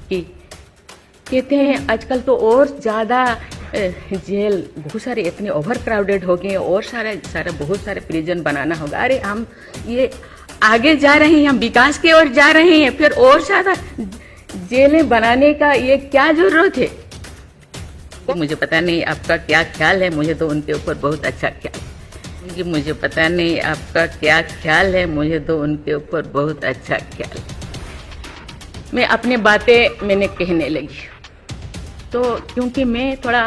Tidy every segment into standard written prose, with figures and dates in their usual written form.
कि कहते हैं आजकल तो और ज़्यादा जेल बहुत सारे इतने ओवर क्राउडेड हो गए और सारे बहुत सारे प्रिजन बनाना होगा। अरे हम ये आगे जा रहे हैं, हम विकास की ओर जा रहे हैं, फिर और ज़्यादा जेलें बनाने का ये क्या ज़रूरत है? मुझे पता नहीं आपका क्या ख्याल है, मुझे तो उनके ऊपर बहुत अच्छा ख्याल है। कि मुझे पता नहीं आपका क्या ख्याल है, मुझे तो उनके ऊपर बहुत अच्छा ख्याल है। मैं अपनी बातें मैंने कहने लगी तो क्योंकि मैं थोड़ा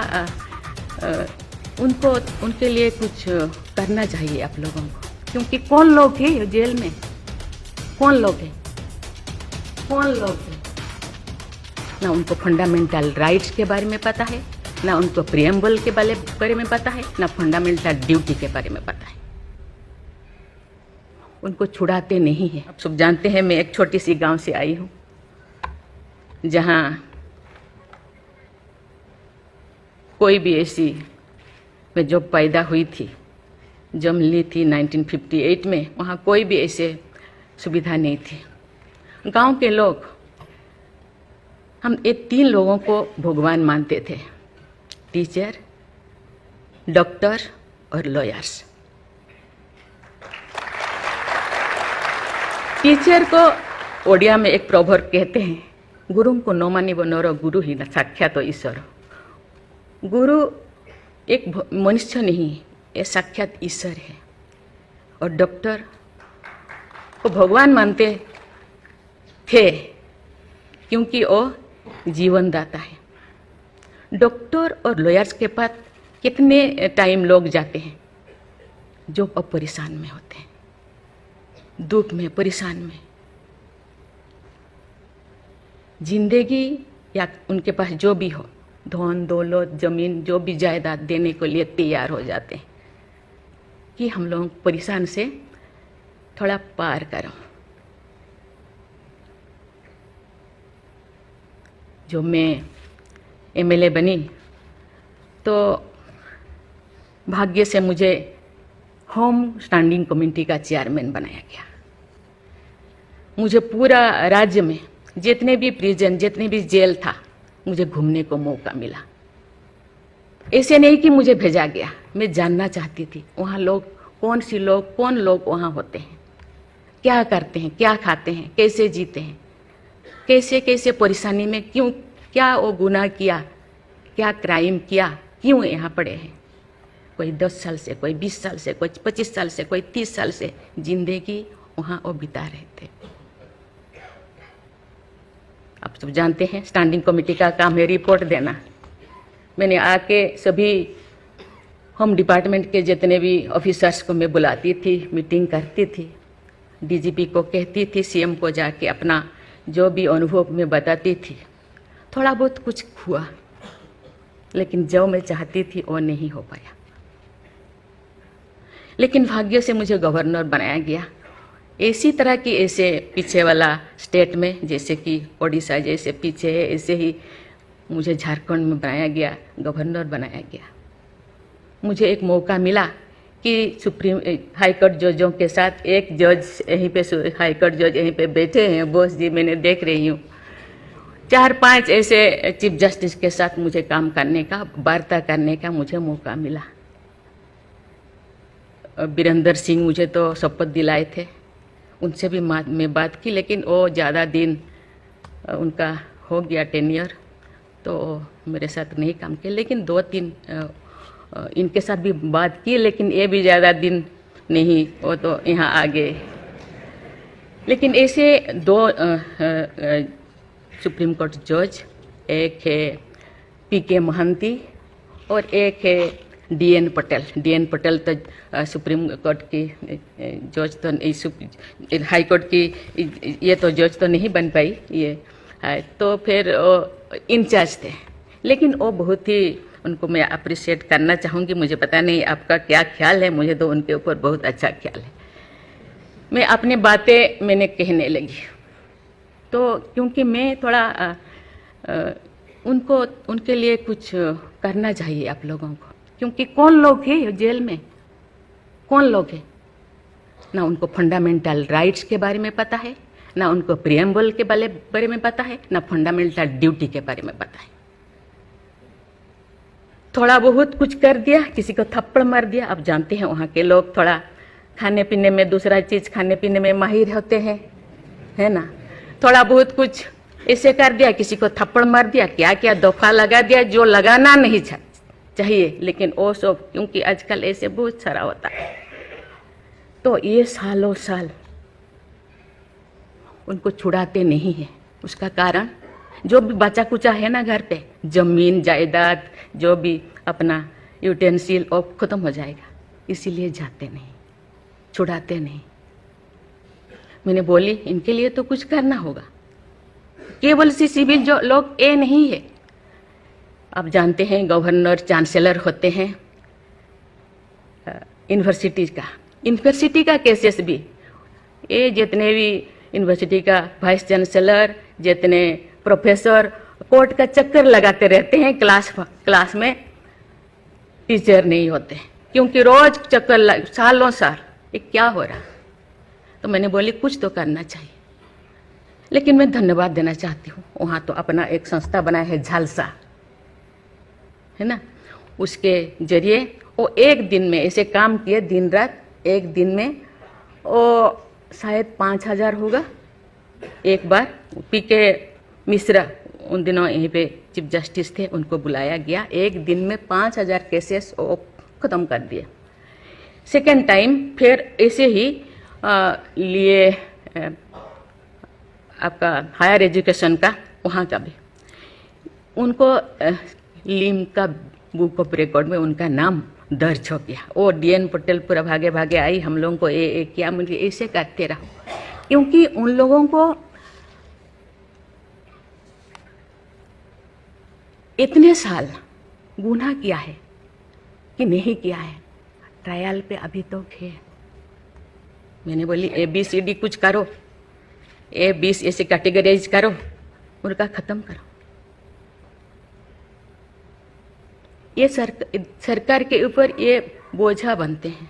उनके लिए कुछ करना चाहिए आप लोगों को, क्योंकि कौन लोग हैं जेल में, कौन लोग हैं ना उनको फंडामेंटल राइट्स के बारे में पता है, ना उनको प्रियम्बल के बारे में पता है, ना फंडामेंटल ड्यूटी के बारे में पता है। उनको छुड़ाते नहीं हैं। आप सब जानते हैं मैं एक छोटी सी गांव से आई हूँ जहाँ कोई भी ऐसी, मैं जब पैदा हुई थी, जन्म ली थी 1958 में, वहाँ कोई भी ऐसे सुविधा नहीं थी। गांव के लोग, हम ये 3 लोगों को भगवान मानते थे, टीचर, डॉक्टर और लॉयर्स। टीचर को ओडिया में एक प्रोवर्ब कहते हैं, गुरु को नो मानिब नर गुरु ही न साक्षात ईश्वर। गुरु एक मनुष्य नहीं, ये साक्षात ईश्वर है। और डॉक्टर को भगवान मानते थे क्योंकि वो जीवनदाता है। डॉक्टर और लॉयर्स के पास कितने टाइम लोग जाते हैं जो अब परेशान में होते हैं, दुख में, परेशान में, जिंदगी या उनके पास जो भी हो, धन दौलत जमीन जो भी जायदाद देने के लिए तैयार हो जाते हैं कि हम लोग परेशान से थोड़ा पार करो। जो मैं एमएलए बनी तो भाग्य से मुझे होम स्टैंडिंग कमेटी का चेयरमैन बनाया गया। मुझे पूरा राज्य में जितने भी प्रिजन, जितने भी जेल था, मुझे घूमने को मौका मिला। ऐसे नहीं कि मुझे भेजा गया, मैं जानना चाहती थी वहाँ लोग कौन लोग वहाँ होते हैं, क्या करते हैं, क्या खाते हैं, कैसे जीते हैं, कैसे परेशानी में, क्यों, क्या वो गुनाह किया, क्या क्राइम किया, क्यों यहाँ पड़े हैं। कोई 10 साल से, कोई 20 साल से, कोई 25 साल से, कोई 30 साल से जिंदगी वहाँ वो बिता रहे थे। आप सब जानते हैं स्टैंडिंग कमेटी का काम है रिपोर्ट देना। मैंने आके सभी होम डिपार्टमेंट के जितने भी ऑफिसर्स को मैं बुलाती थी, मीटिंग करती थी, डीजीपी को कहती थी, सीएम को जाके अपना जो भी अनुभव मैं बताती थी। थोड़ा बहुत कुछ हुआ, लेकिन जो मैं चाहती थी वो नहीं हो पाया। लेकिन भाग्य से मुझे गवर्नर बनाया गया। इसी तरह की ऐसे पीछे वाला स्टेट में, जैसे कि ओडिशा जैसे पीछे है, ऐसे ही मुझे झारखंड में बनाया गया, गवर्नर बनाया गया। मुझे एक मौका मिला कि सुप्रीम हाई कोर्ट जजों के साथ एक जज यहीं पे, हाई कोर्ट जज यहीं पे बैठे हैं, बॉस जी मैंने देख रही हूँ, 4-5 ऐसे चीफ जस्टिस के साथ मुझे काम करने का, वार्ता करने का मुझे मौका मिला। वीरेंद्र सिंह मुझे तो शपथ दिलाए थे, उनसे भी मैं बात की, लेकिन वो ज़्यादा दिन उनका हो गया टेन्योर, तो मेरे साथ नहीं काम किया। लेकिन 2-3 इनके साथ भी बात की, लेकिन ये भी ज़्यादा दिन नहीं, वो तो यहाँ आ गए। लेकिन ऐसे 2 सुप्रीम कोर्ट जज, एक है पीके महंती और एक है डीएन पटेल तो सुप्रीम कोर्ट की जज तो नहीं, हाई कोर्ट की ये तो जज तो नहीं बन पाई ये है, तो फिर इंचार्ज थे। लेकिन वो बहुत ही, उनको मैं अप्रिशिएट करना चाहूँगी। मुझे पता नहीं आपका क्या ख्याल है, मुझे तो उनके ऊपर बहुत अच्छा ख्याल है। मैं अपनी बातें मैंने कहने लगी तो क्योंकि मैं थोड़ा उनके लिए कुछ करना चाहिए आप लोगों को, क्योंकि कौन लोग हैं जेल में, कौन लोग हैं ना उनको फंडामेंटल राइट्स के बारे में पता है, ना उनको प्रियम्बल के बारे में पता है, ना फंडामेंटल ड्यूटी के बारे में पता है। थोड़ा बहुत कुछ कर दिया, किसी को थप्पड़ मार दिया। अब जानते हैं वहाँ के लोग थोड़ा खाने पीने में, दूसरा चीज खाने पीने में माहिर होते हैं, है ना। थोड़ा बहुत कुछ ऐसे कर दिया, किसी को थप्पड़ मार दिया, क्या क्या दफा लगा दिया जो लगाना नहीं चाहिए, लेकिन वो सब क्योंकि आजकल ऐसे बहुत सारा होता है, तो ये सालों साल उनको छुड़ाते नहीं है। उसका कारण जो भी बचा कुचा है ना घर पे, जमीन जायदाद जो भी अपना यूटेंसिल वो खत्म हो जाएगा, इसीलिए जाते नहीं, छुड़ाते नहीं। मैंने बोली इनके लिए तो कुछ करना होगा, केवल सिविल जो लोग ये नहीं है। आप जानते हैं गवर्नर चांसलर होते हैं यूनिवर्सिटी का केसेस भी, ये जितने भी यूनिवर्सिटी का वाइस चांसलर, जितने प्रोफेसर कोर्ट का चक्कर लगाते रहते हैं, क्लास में टीचर नहीं होते, क्योंकि रोज चक्कर सालों साल, ये क्या हो रहा। तो मैंने बोली कुछ तो करना चाहिए। लेकिन मैं धन्यवाद देना चाहती हूँ, वहाँ तो अपना एक संस्था बनाया है झालसा, है ना, उसके जरिए वो एक दिन में ऐसे काम किए, दिन रात, एक दिन में वो शायद 5,000 होगा। एक बार पीके मिश्रा उन दिनों यहीं पे चीफ जस्टिस थे, उनको बुलाया गया, एक दिन में 5,000 केसेस वो खत्म कर दिए। सेकेंड टाइम फिर ऐसे ही लिए आपका हायर एजुकेशन का, वहाँ का भी उनको लिम का बुक ऑफ रिकॉर्ड में उनका नाम दर्ज हो गया। वो DN पटेल पूरा भागे भागे आई, हम लोगों को क्या, मुझे ऐसे करते रहो, क्योंकि उन लोगों को इतने साल गुनाह किया है कि नहीं किया है, ट्रायल पे अभी तो है। मैंने बोली ABCD कुछ करो, A20 ऐसे कैटेगराइज करो, उनका खत्म करो। ये सरकार के ऊपर ये बोझा बनते हैं।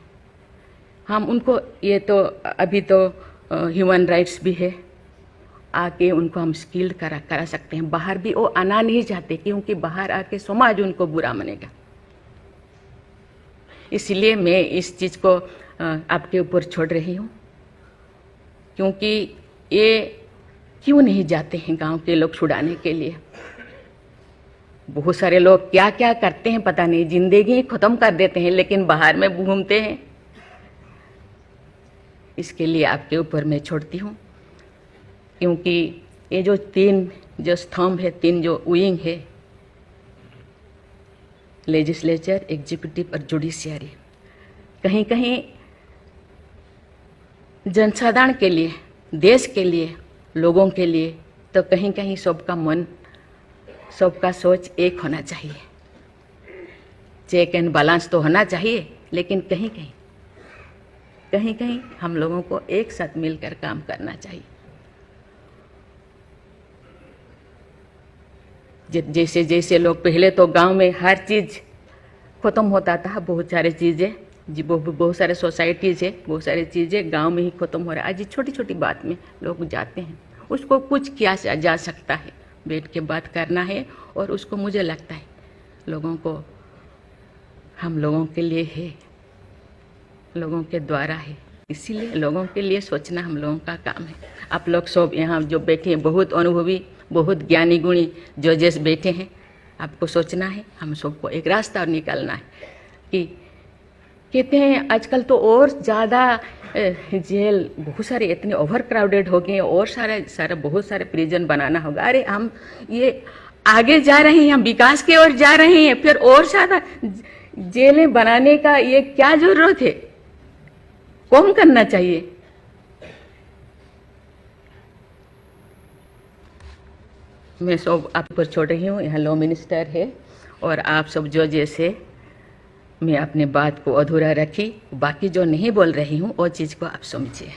हम उनको, ये तो अभी तो ह्यूमन राइट्स भी है, आके उनको हम स्किल्ड करा सकते हैं। बाहर भी वो आना नहीं चाहते, क्योंकि बाहर आके समाज उनको बुरा मानेगा। इसलिए मैं इस चीज़ को आपके ऊपर छोड़ रही हूँ, क्योंकि ये क्यों नहीं जाते हैं गांव के लोग छुड़ाने के लिए। बहुत सारे लोग क्या क्या करते हैं पता नहीं, जिंदगी खत्म कर देते हैं, लेकिन बाहर में घूमते हैं। इसके लिए आपके ऊपर मैं छोड़ती हूँ, क्योंकि ये जो 3 जो स्तंभ है, 3 जो विंग है, लेजिस्लेचर, एग्जीक्यूटिव और जुडिशियरी, कहीं कहीं जनसाधारण के लिए, देश के लिए, लोगों के लिए, तो कहीं कहीं सबका मन, सबका सोच एक होना चाहिए। चेक एंड बैलेंस तो होना चाहिए, लेकिन कहीं कहीं हम लोगों को एक साथ मिलकर काम करना चाहिए। जैसे जैसे लोग, पहले तो गांव में हर चीज़ खत्म होता था, बहुत सारी चीज़ें जी, बहुत सारे सोसाइटीज़ है, बहुत सारी चीज़ें गांव में ही खत्म हो रहा है। आज छोटी छोटी बात में लोग जाते हैं, उसको कुछ किया जा सकता है, बैठ के बात करना है, और उसको मुझे लगता है लोगों को, हम लोगों के लिए है, लोगों के द्वारा है, इसीलिए लोगों के लिए सोचना हम लोगों का काम है। आप लोग सब यहाँ जो बैठे हैं, बहुत अनुभवी, बहुत ज्ञानी गुणी जजेस बैठे हैं, आपको सोचना है, हम सबको एक रास्ता निकालना है। कि कहते हैं आजकल तो और ज़्यादा जेल, बहुत सारे इतने ओवर क्राउडेड हो गए, और सारे बहुत सारे प्रिजन बनाना होगा। अरे हम ये आगे जा रहे हैं, हम विकास की ओर जा रहे हैं, फिर और ज़्यादा जेलें बनाने का ये क्या जरूरत है, कौन करना चाहिए। मैं सब आप पर छोड़ रही हूँ, यहाँ लॉ मिनिस्टर है, और आप सब जो जैसे, मैं अपने बात को अधूरा रखी, बाकी जो नहीं बोल रही हूँ वो चीज़ को आप समझिए।